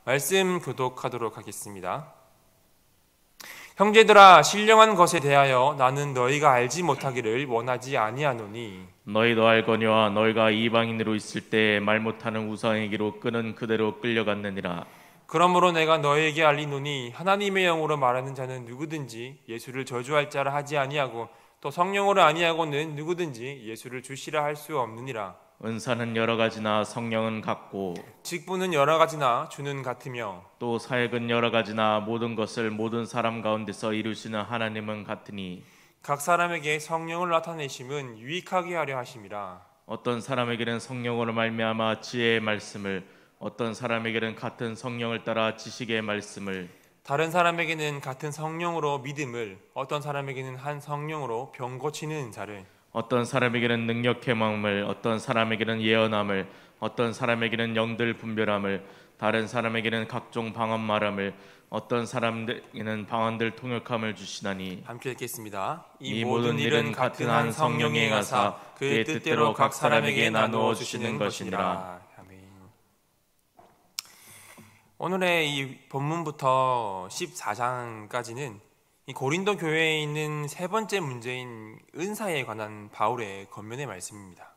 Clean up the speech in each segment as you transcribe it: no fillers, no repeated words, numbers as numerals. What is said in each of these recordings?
말씀 교독하도록 하겠습니다. 형제들아, 신령한 것에 대하여 나는 너희가 알지 못하기를 원하지 아니하노니 너희도 알거니와 너희가 이방인으로 있을 때 말 못하는 우상에게로 끄는 그대로 끌려갔느니라. 그러므로 내가 너희에게 알리노니 하나님의 영으로 말하는 자는 누구든지 예수를 저주할 자라 하지 아니하고 또 성령으로 아니하고는 누구든지 예수를 주시라 할 수 없느니라. 은사는 여러 가지나 성령은 같고 직분은 여러 가지나 주는 같으며 또 사역은 여러 가지나 모든 것을 모든 사람 가운데서 이루시는 하나님은 같으니 각 사람에게 성령을 나타내심은 유익하게 하려 하심이라. 어떤 사람에게는 성령으로 말미암아 지혜의 말씀을, 어떤 사람에게는 같은 성령을 따라 지식의 말씀을, 다른 사람에게는 같은 성령으로 믿음을, 어떤 사람에게는 한 성령으로 병 고치는 은사를, 어떤 사람에게는 능력의 마음을, 어떤 사람에게는 예언함을, 어떤 사람에게는 영들 분별함을, 다른 사람에게는 각종 방언 말함을, 어떤 사람에게는 방언들 통역함을 주시나니. 함께 읽겠습니다. 이 모든 일은 같은 한 성령이 행하사 그의 뜻대로 각 사람에게 나누어 주시는 것이니라. 아멘. 오늘의 이 본문부터 14장까지는 이 고린도 교회에 있는 세 번째 문제인 은사에 관한 바울의 권면의 말씀입니다.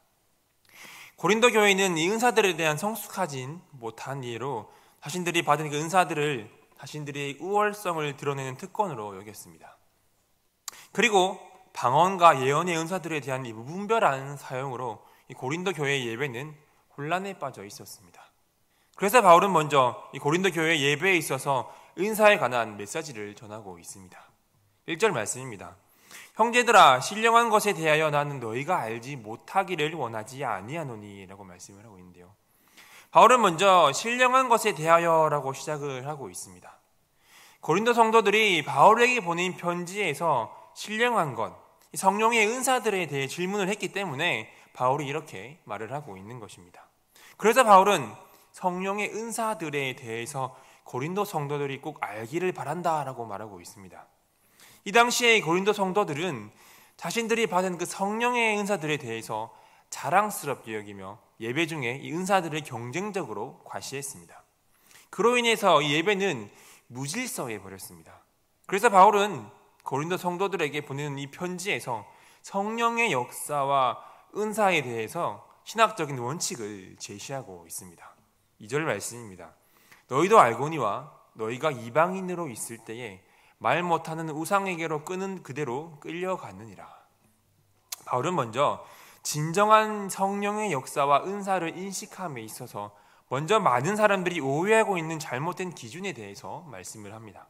고린도 교회는 이 은사들에 대한 성숙하지 못한 이해로 자신들이 받은 그 은사들을 자신들의 우월성을 드러내는 특권으로 여겼습니다. 그리고 방언과 예언의 은사들에 대한 이 무분별한 사용으로 이 고린도 교회의 예배는 혼란에 빠져 있었습니다. 그래서 바울은 먼저 이 고린도 교회 예배에 있어서 은사에 관한 메시지를 전하고 있습니다. 1절 말씀입니다. 형제들아, 신령한 것에 대하여 나는 너희가 알지 못하기를 원하지 아니하노니 라고 말씀을 하고 있는데요. 바울은 먼저 신령한 것에 대하여라고 시작을 하고 있습니다. 고린도 성도들이 바울에게 보낸 편지에서 신령한 것, 성령의 은사들에 대해 질문을 했기 때문에 바울이 이렇게 말을 하고 있는 것입니다. 그래서 바울은 성령의 은사들에 대해서 고린도 성도들이 꼭 알기를 바란다라고 말하고 있습니다. 이 당시에 고린도 성도들은 자신들이 받은 그 성령의 은사들에 대해서 자랑스럽게 여기며 예배 중에 이 은사들을 경쟁적으로 과시했습니다. 그로 인해서 이 예배는 무질서해 버렸습니다. 그래서 바울은 고린도 성도들에게 보내는 이 편지에서 성령의 역사와 은사에 대해서 신학적인 원칙을 제시하고 있습니다. 2절 말씀입니다. 너희도 알거니와 너희가 이방인으로 있을 때에 말 못하는 우상에게로 끄는 그대로 끌려갔느니라. 바울은 먼저 진정한 성령의 역사와 은사를 인식함에 있어서 먼저 많은 사람들이 오해하고 있는 잘못된 기준에 대해서 말씀을 합니다.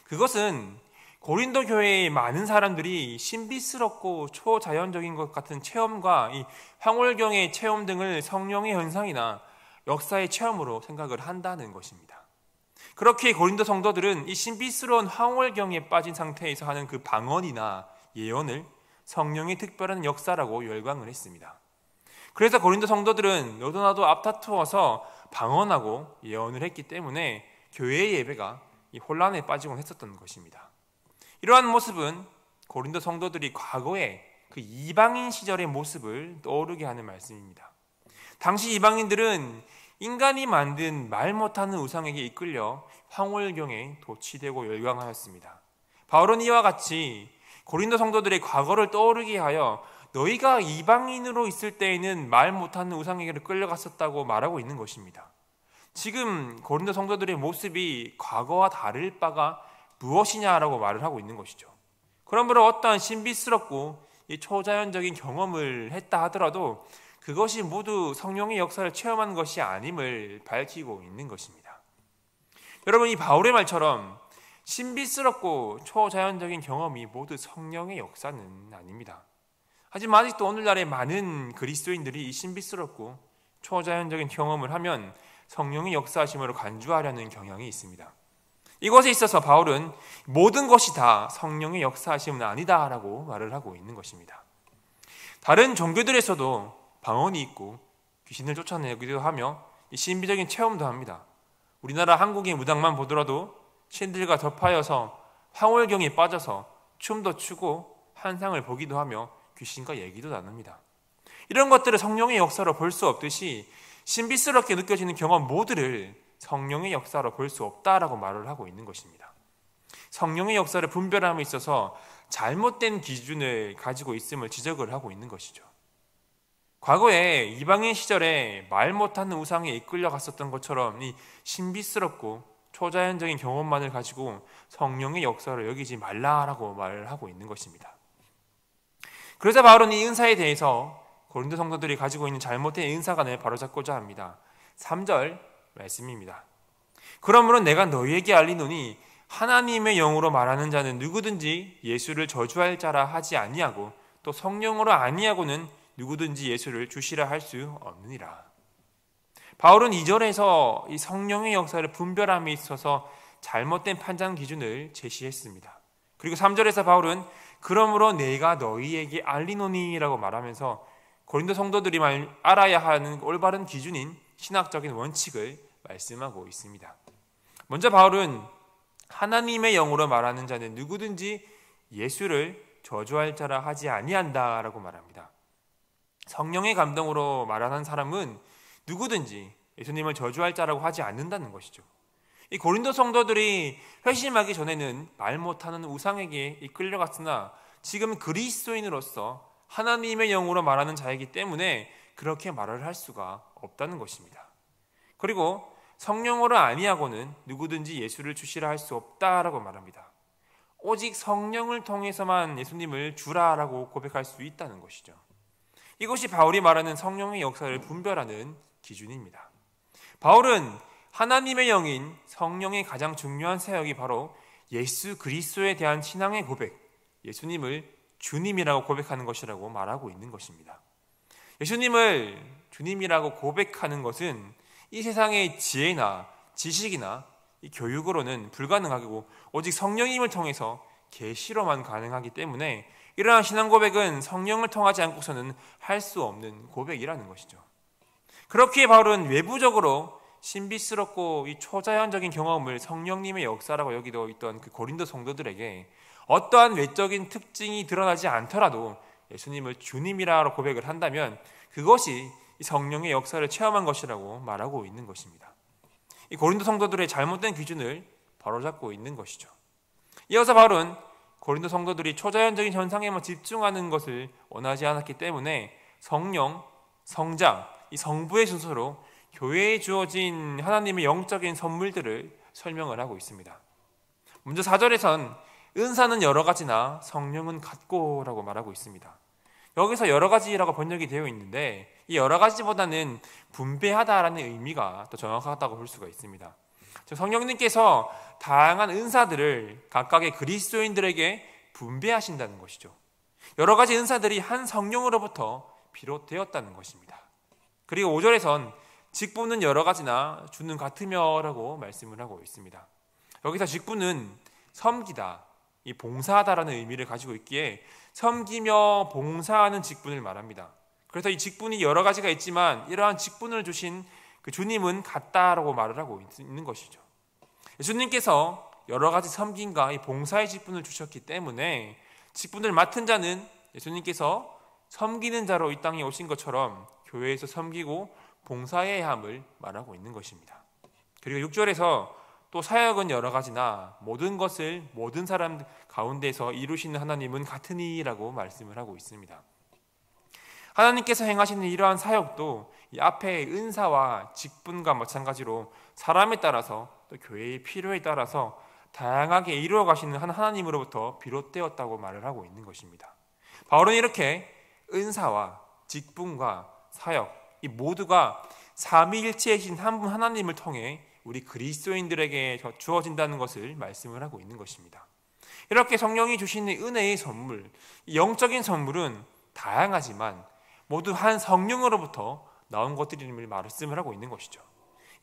그것은 고린도 교회의 많은 사람들이 신비스럽고 초자연적인 것 같은 체험과 이 황홀경의 체험 등을 성령의 현상이나 역사의 체험으로 생각을 한다는 것입니다. 그렇게 고린도 성도들은 이 신비스러운 황홀경에 빠진 상태에서 하는 그 방언이나 예언을 성령의 특별한 역사라고 열광을 했습니다. 그래서 고린도 성도들은 너도 나도 앞다투어서 방언하고 예언을 했기 때문에 교회의 예배가 이 혼란에 빠지곤 했었던 것입니다. 이러한 모습은 고린도 성도들이 과거의 그 이방인 시절의 모습을 떠오르게 하는 말씀입니다. 당시 이방인들은 인간이 만든 말 못하는 우상에게 이끌려 황홀경에 도취되고 열광하였습니다. 바울은 이와 같이 고린도 성도들의 과거를 떠오르게 하여 너희가 이방인으로 있을 때에는 말 못하는 우상에게로 끌려갔었다고 말하고 있는 것입니다. 지금 고린도 성도들의 모습이 과거와 다를 바가 무엇이냐라고 말을 하고 있는 것이죠. 그러므로 어떠한 신비스럽고 초자연적인 경험을 했다 하더라도 그것이 모두 성령의 역사를 체험한 것이 아님을 밝히고 있는 것입니다. 여러분, 이 바울의 말처럼 신비스럽고 초자연적인 경험이 모두 성령의 역사는 아닙니다. 하지만 아직도 오늘날의 많은 그리스도인들이 이 신비스럽고 초자연적인 경험을 하면 성령의 역사하심으로 간주하려는 경향이 있습니다. 이것에 있어서 바울은 모든 것이 다 성령의 역사하심은 아니다라고 말을 하고 있는 것입니다. 다른 종교들에서도 방언이 있고 귀신을 쫓아내기도 하며 신비적인 체험도 합니다. 우리나라 한국의 무당만 보더라도 신들과 덮하여서 황홀경에 빠져서 춤도 추고 환상을 보기도 하며 귀신과 얘기도 나눕니다. 이런 것들을 성령의 역사로 볼 수 없듯이 신비스럽게 느껴지는 경험 모두를 성령의 역사로 볼 수 없다라고 말을 하고 있는 것입니다. 성령의 역사를 분별함에 있어서 잘못된 기준을 가지고 있음을 지적을 하고 있는 것이죠. 과거에 이방인 시절에 말 못하는 우상에 이끌려 갔었던 것처럼 이 신비스럽고 초자연적인 경험만을 가지고 성령의 역사를 여기지 말라라고 말을 하고 있는 것입니다. 그러자 바울은 이 은사에 대해서 고린도 성도들이 가지고 있는 잘못된 은사관을 바로잡고자 합니다. 3절 말씀입니다. 그러므로 내가 너희에게 알리노니 하나님의 영으로 말하는 자는 누구든지 예수를 저주할 자라 하지 아니하고 또 성령으로 아니하고는 누구든지 예수를 주시라 할 수 없느니라. 바울은 2절에서 이 성령의 역사를 분별함에 있어서 잘못된 판단 기준을 제시했습니다. 그리고 3절에서 바울은 그러므로 내가 너희에게 알리노니라고 말하면서 고린도 성도들이 알아야 하는 올바른 기준인 신학적인 원칙을 말씀하고 있습니다. 먼저 바울은 하나님의 영으로 말하는 자는 누구든지 예수를 저주할 자라 하지 아니한다라고 말합니다. 성령의 감동으로 말하는 사람은 누구든지 예수님을 저주할 자라고 하지 않는다는 것이죠. 이 고린도 성도들이 회심하기 전에는 말 못하는 우상에게 이끌려갔으나 지금 그리스도인으로서 하나님의 영으로 말하는 자이기 때문에 그렇게 말을 할 수가 없다는 것입니다. 그리고 성령으로 아니하고는 누구든지 예수를 주시라 할 수 없다라고 말합니다. 오직 성령을 통해서만 예수님을 주라라고 고백할 수 있다는 것이죠. 이것이 바울이 말하는 성령의 역사를 분별하는 기준입니다. 바울은 하나님의 영인 성령의 가장 중요한 사역이 바로 예수 그리스도에 대한 신앙의 고백, 예수님을 주님이라고 고백하는 것이라고 말하고 있는 것입니다. 예수님을 주님이라고 고백하는 것은 이 세상의 지혜나 지식이나 이 교육으로는 불가능하고 오직 성령님을 통해서 계시로만 가능하기 때문에 이러한 신앙 고백은 성령을 통하지 않고서는 할 수 없는 고백이라는 것이죠. 그렇기에 바울은 외부적으로 신비스럽고 이 초자연적인 경험을 성령님의 역사라고 여기도 있던 그 고린도 성도들에게 어떠한 외적인 특징이 드러나지 않더라도 예수님을 주님이라고 고백을 한다면 그것이 성령의 역사를 체험한 것이라고 말하고 있는 것입니다. 이 고린도 성도들의 잘못된 기준을 바로잡고 있는 것이죠. 이어서 바울은 고린도 성도들이 초자연적인 현상에만 집중하는 것을 원하지 않았기 때문에 성령, 성장, 이 성부의 순서로 교회에 주어진 하나님의 영적인 선물들을 설명을 하고 있습니다. 먼저 4절에선 은사는 여러 가지나 성령은 같고라고 말하고 있습니다. 여기서 여러 가지라고 번역이 되어 있는데 이 여러 가지보다는 분배하다라는 의미가 더 정확하다고 볼 수가 있습니다. 성령님께서 다양한 은사들을 각각의 그리스도인들에게 분배하신다는 것이죠. 여러 가지 은사들이 한 성령으로부터 비롯되었다는 것입니다. 그리고 5절에선 직분은 여러 가지나 주는 같으며라고 말씀을 하고 있습니다. 여기서 직분은 섬기다, 이 봉사하다라는 의미를 가지고 있기에 섬기며 봉사하는 직분을 말합니다. 그래서 이 직분이 여러 가지가 있지만 이러한 직분을 주신 그 주님은 같다라고 말을 하고 있는 것이죠. 예수님께서 여러 가지 섬김과 이 봉사의 직분을 주셨기 때문에 직분을 맡은 자는 예수님께서 섬기는 자로 이 땅에 오신 것처럼 교회에서 섬기고 봉사해야 함을 말하고 있는 것입니다. 그리고 6절에서 또 사역은 여러 가지나 모든 것을 모든 사람 가운데서 이루시는 하나님은 같으니라고 말씀을 하고 있습니다. 하나님께서 행하시는 이러한 사역도 이 앞에 은사와 직분과 마찬가지로 사람에 따라서 또 교회의 필요에 따라서 다양하게 이루어 가시는 한 하나님으로부터 비롯되었다고 말을 하고 있는 것입니다. 바울은 이렇게 은사와 직분과 사역 이 모두가 삼위일체이신 한 분 하나님을 통해 우리 그리스도인들에게 주어진다는 것을 말씀을 하고 있는 것입니다. 이렇게 성령이 주시는 은혜의 선물, 영적인 선물은 다양하지만 모두 한 성령으로부터 나온 것들임을 말씀을 하고 있는 것이죠.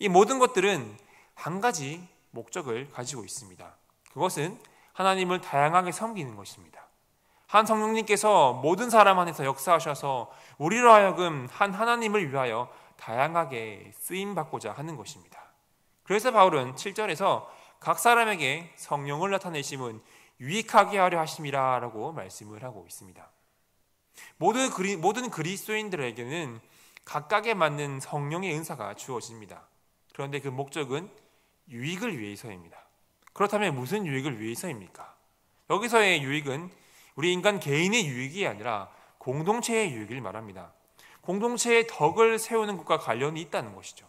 이 모든 것들은 한 가지 목적을 가지고 있습니다. 그것은 하나님을 다양하게 섬기는 것입니다. 한 성령님께서 모든 사람 안에서 역사하셔서 우리로 하여금 한 하나님을 위하여 다양하게 쓰임받고자 하는 것입니다. 그래서 바울은 7절에서 각 사람에게 성령을 나타내심은 유익하게 하려 하심이라 라고 말씀을 하고 있습니다. 모든 그리스도인들에게는 각각에 맞는 성령의 은사가 주어집니다. 그런데 그 목적은 유익을 위해서입니다. 그렇다면 무슨 유익을 위해서입니까? 여기서의 유익은 우리 인간 개인의 유익이 아니라 공동체의 유익을 말합니다. 공동체의 덕을 세우는 것과 관련이 있다는 것이죠.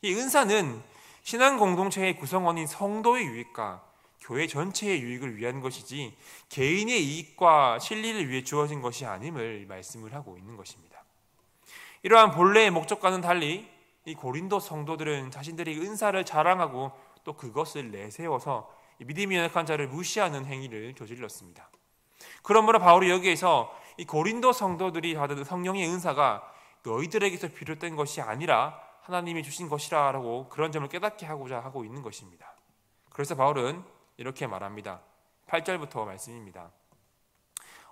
이 은사는 신앙 공동체의 구성원인 성도의 유익과 교회 전체의 유익을 위한 것이지 개인의 이익과 실리를 위해 주어진 것이 아님을 말씀을 하고 있는 것입니다. 이러한 본래의 목적과는 달리 이 고린도 성도들은 자신들이 은사를 자랑하고 또 그것을 내세워서 믿음이 연약한 자를 무시하는 행위를 저질렀습니다. 그러므로 바울이 여기에서 이 고린도 성도들이 받은 성령의 은사가 너희들에게서 비롯된 것이 아니라 하나님이 주신 것이라고 그런 점을 깨닫게 하고자 하고 있는 것입니다. 그래서 바울은 이렇게 말합니다. 8절부터 말씀입니다.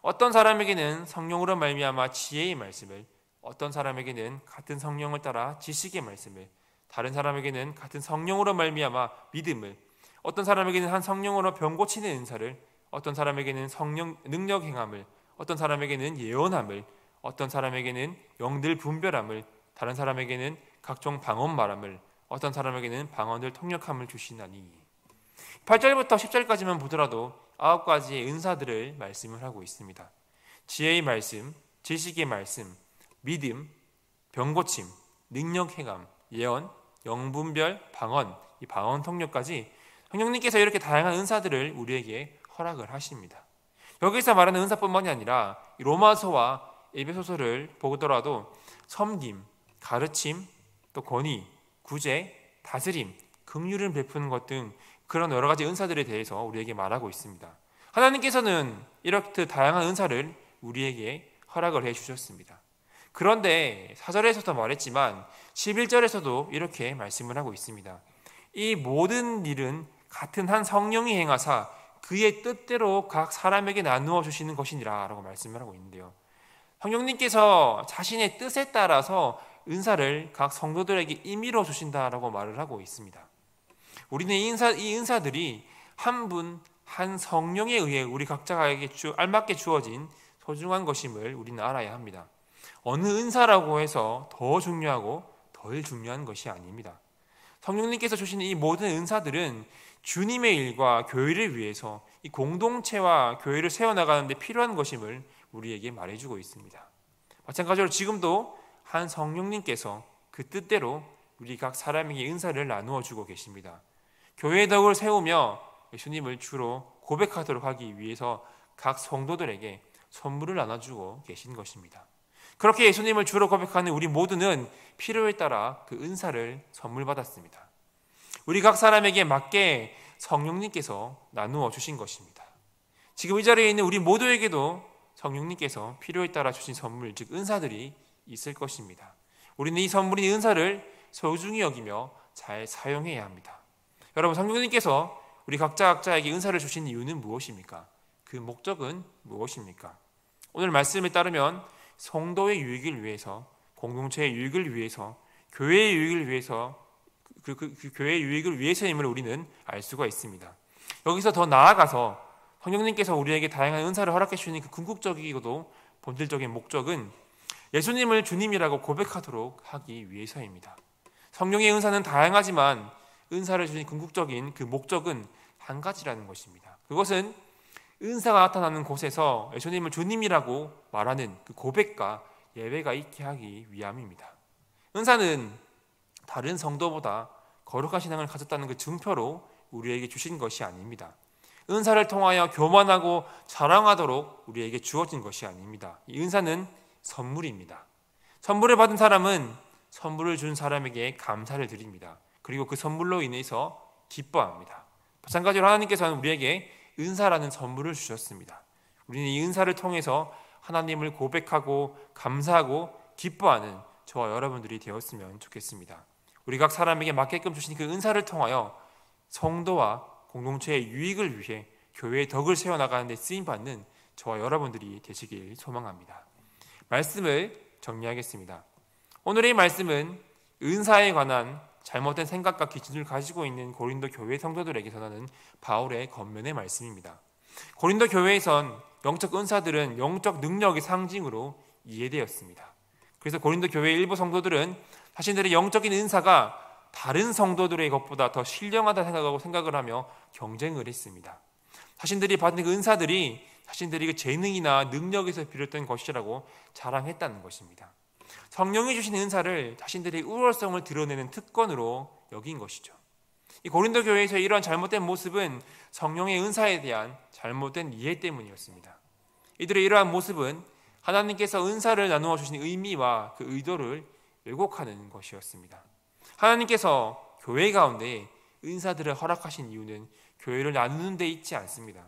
어떤 사람에게는 성령으로 말미암아 지혜의 말씀을, 어떤 사람에게는 같은 성령을 따라 지식의 말씀을, 다른 사람에게는 같은 성령으로 말미암아 믿음을, 어떤 사람에게는 한 성령으로 병 고치는 은사를, 어떤 사람에게는 성령 능력 행함을, 어떤 사람에게는 예언함을, 어떤 사람에게는 영들 분별함을, 다른 사람에게는 각종 방언 말함을, 어떤 사람에게는 방언들 통역함을 주시나니. 8절부터 10절까지만 보더라도 9가지의 은사들을 말씀을 하고 있습니다. 지혜의 말씀, 지식의 말씀, 믿음, 병고침, 능력 행함, 예언, 영분별, 방언, 이 방언 통역까지 성령님께서 이렇게 다양한 은사들을 우리에게 허락을 하십니다. 여기서 말하는 은사뿐만이 아니라 로마서와 에베소서를 보더라도 섬김, 가르침, 또 권위, 구제, 다스림, 긍휼을 베푸는 것 등 그런 여러 가지 은사들에 대해서 우리에게 말하고 있습니다. 하나님께서는 이렇게 다양한 은사를 우리에게 허락을 해주셨습니다. 그런데 4절에서도 말했지만 11절에서도 이렇게 말씀을 하고 있습니다. 이 모든 일은 같은 한 성령이 행하사 그의 뜻대로 각 사람에게 나누어 주시는 것이니라 라고 말씀을 하고 있는데요. 성령님께서 자신의 뜻에 따라서 은사를 각 성도들에게 임의로 주신다라고 말을 하고 있습니다. 우리는 이 은사들이 한 분, 한 성령에 의해 우리 각자에게 알맞게 주어진 소중한 것임을 우리는 알아야 합니다. 어느 은사라고 해서 더 중요하고 덜 중요한 것이 아닙니다. 성령님께서 주신 이 모든 은사들은 주님의 일과 교회를 위해서 이 공동체와 교회를 세워나가는 데 필요한 것임을 우리에게 말해주고 있습니다. 마찬가지로 지금도 한 성령님께서 그 뜻대로 우리 각 사람에게 은사를 나누어 주고 계십니다. 교회의 덕을 세우며 예수님을 주로 고백하도록 하기 위해서 각 성도들에게 선물을 나눠주고 계신 것입니다. 그렇게 예수님을 주로 고백하는 우리 모두는 필요에 따라 그 은사를 선물 받았습니다. 우리 각 사람에게 맞게 성령님께서 나누어 주신 것입니다. 지금 이 자리에 있는 우리 모두에게도 성령님께서 필요에 따라 주신 선물, 즉 은사들이 있을 것입니다. 우리는 이 선물인 은사를 소중히 여기며 잘 사용해야 합니다. 여러분, 성령님께서 우리 각자에게 은사를 주신 이유는 무엇입니까? 그 목적은 무엇입니까? 오늘 말씀에 따르면 성도의 유익을 위해서, 공동체의 유익을 위해서, 교회의 유익을 위해서, 그 교회의 유익을 위해서임을 우리는 알 수가 있습니다. 여기서 더 나아가서 성령님께서 우리에게 다양한 은사를 허락해 주시는 그 궁극적이고도 본질적인 목적은 예수님을 주님이라고 고백하도록 하기 위해서입니다. 성령의 은사는 다양하지만 은사를 주신 궁극적인 그 목적은 한 가지라는 것입니다. 그것은 은사가 나타나는 곳에서 예수님을 주님이라고 말하는 그 고백과 예배가 있게 하기 위함입니다. 은사는 다른 성도보다 거룩한 신앙을 가졌다는 그 증표로 우리에게 주신 것이 아닙니다. 은사를 통하여 교만하고 자랑하도록 우리에게 주어진 것이 아닙니다. 이 은사는 선물입니다. 선물을 받은 사람은 선물을 준 사람에게 감사를 드립니다. 그리고 그 선물로 인해서 기뻐합니다. 마찬가지로 하나님께서는 우리에게 은사라는 선물을 주셨습니다. 우리는 이 은사를 통해서 하나님을 고백하고 감사하고 기뻐하는 저와 여러분들이 되었으면 좋겠습니다. 우리 각 사람에게 맞게끔 주신 그 은사를 통하여 성도와 공동체의 유익을 위해 교회의 덕을 세워나가는 데 쓰임받는 저와 여러분들이 되시길 소망합니다. 말씀을 정리하겠습니다. 오늘의 말씀은 은사에 관한 잘못된 생각과 기준을 가지고 있는 고린도 교회 성도들에게 전하는 바울의 권면의 말씀입니다. 고린도 교회에선 영적 은사들은 영적 능력의 상징으로 이해되었습니다. 그래서 고린도 교회 일부 성도들은 자신들의 영적인 은사가 다른 성도들의 것보다 더 신령하다 생각을 하며 경쟁을 했습니다. 자신들이 받은 그 은사들이 자신들이 그 재능이나 능력에서 비롯된 것이라고 자랑했다는 것입니다. 성령이 주신 은사를 자신들의 우월성을 드러내는 특권으로 여긴 것이죠. 이 고린도 교회에서의 이러한 잘못된 모습은 성령의 은사에 대한 잘못된 이해 때문이었습니다. 이들의 이러한 모습은 하나님께서 은사를 나누어 주신 의미와 그 의도를 왜곡하는 것이었습니다. 하나님께서 교회 가운데 은사들을 허락하신 이유는 교회를 나누는 데 있지 않습니다.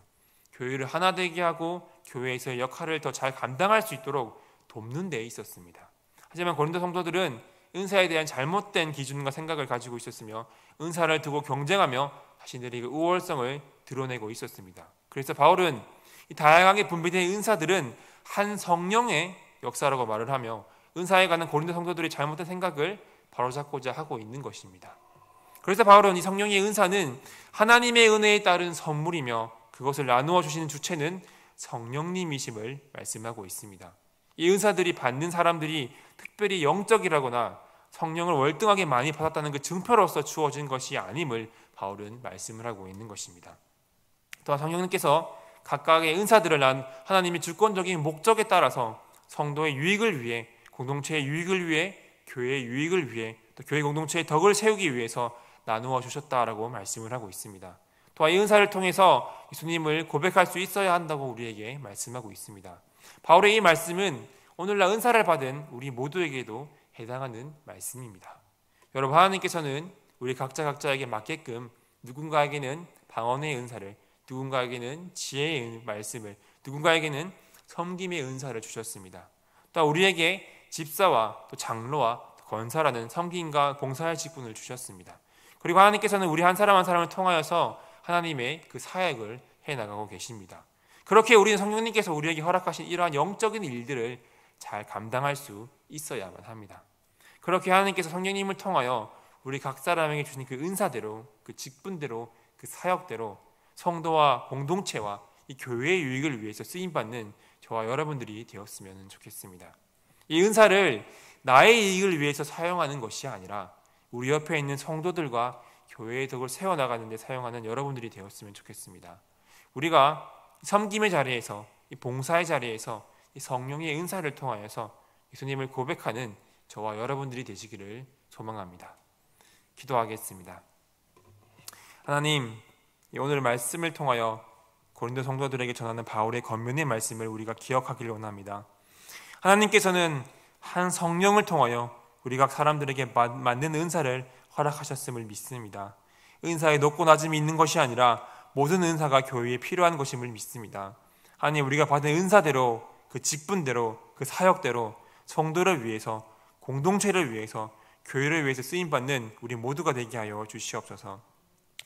교회를 하나 되게 하고 교회에서의 역할을 더 잘 감당할 수 있도록 돕는 데 있었습니다. 하지만 고린도 성도들은 은사에 대한 잘못된 기준과 생각을 가지고 있었으며 은사를 두고 경쟁하며 자신들의 그 우월성을 드러내고 있었습니다. 그래서 바울은 이 다양하게 분배된 은사들은 한 성령의 역사라고 말을 하며 은사에 관한 고린도 성도들의 잘못된 생각을 바로잡고자 하고 있는 것입니다. 그래서 바울은 이 성령의 은사는 하나님의 은혜에 따른 선물이며 그것을 나누어 주시는 주체는 성령님이심을 말씀하고 있습니다. 이 은사들이 받는 사람들이 특별히 영적이라거나 성령을 월등하게 많이 받았다는 그 증표로서 주어진 것이 아님을 바울은 말씀을 하고 있는 것입니다. 또한 성령님께서 각각의 은사들을 난 하나님의 주권적인 목적에 따라서 성도의 유익을 위해, 공동체의 유익을 위해, 교회의 유익을 위해, 또 교회 공동체의 덕을 세우기 위해서 나누어 주셨다라고 말씀을 하고 있습니다. 또한 이 은사를 통해서 예수님을 고백할 수 있어야 한다고 우리에게 말씀하고 있습니다. 바울의 이 말씀은 오늘날 은사를 받은 우리 모두에게도 해당하는 말씀입니다. 여러분, 하나님께서는 우리 각자에게 맞게끔 누군가에게는 방언의 은사를, 누군가에게는 지혜의 말씀을, 누군가에게는 섬김의 은사를 주셨습니다. 또 우리에게 집사와 또 장로와 권사라는 섬김과 봉사의 직분을 주셨습니다. 그리고 하나님께서는 우리 한 사람 한 사람을 통하여서 하나님의 그 사역을 해나가고 계십니다. 그렇게 우리는 성령님께서 우리에게 허락하신 이러한 영적인 일들을 잘 감당할 수 있어야만 합니다. 그렇게 하나님께서 성령님을 통하여 우리 각 사람에게 주신 그 은사대로, 그 직분대로, 그 사역대로 성도와 공동체와 이 교회의 유익을 위해서 쓰임받는 저와 여러분들이 되었으면 좋겠습니다. 이 은사를 나의 이익을 위해서 사용하는 것이 아니라 우리 옆에 있는 성도들과 교회의 덕을 세워나가는 데 사용하는 여러분들이 되었으면 좋겠습니다. 우리가 섬김의 자리에서, 이 봉사의 자리에서 이 성령의 은사를 통하여서 예수님을 고백하는 저와 여러분들이 되시기를 소망합니다. 기도하겠습니다. 하나님, 오늘 말씀을 통하여 고린도 성도들에게 전하는 바울의 권면의 말씀을 우리가 기억하기를 원합니다. 하나님께서는 한 성령을 통하여 우리 각 사람들에게 맞는 은사를 허락하셨음을 믿습니다. 은사에 높고 낮음이 있는 것이 아니라 모든 은사가 교회에 필요한 것임을 믿습니다. 하나님, 우리가 받은 은사대로, 그 직분대로, 그 사역대로 성도를 위해서, 공동체를 위해서, 교회를 위해서 쓰임받는 우리 모두가 되게 하여 주시옵소서.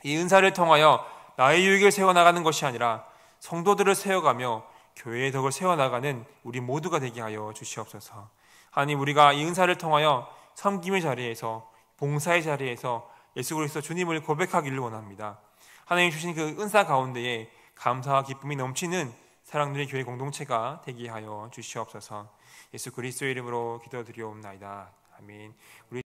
이 은사를 통하여 나의 유익을 세워나가는 것이 아니라 성도들을 세워가며 교회의 덕을 세워나가는 우리 모두가 되게 하여 주시옵소서. 하나님, 우리가 이 은사를 통하여 섬김의 자리에서, 봉사의 자리에서 예수 그리스도 주님을 고백하기를 원합니다. 하나님 주신 그 은사 가운데에 감사와 기쁨이 넘치는 사랑들의 교회 공동체가 되게 하여 주시옵소서. 예수 그리스도의 이름으로 기도드리옵나이다. 아멘. 우리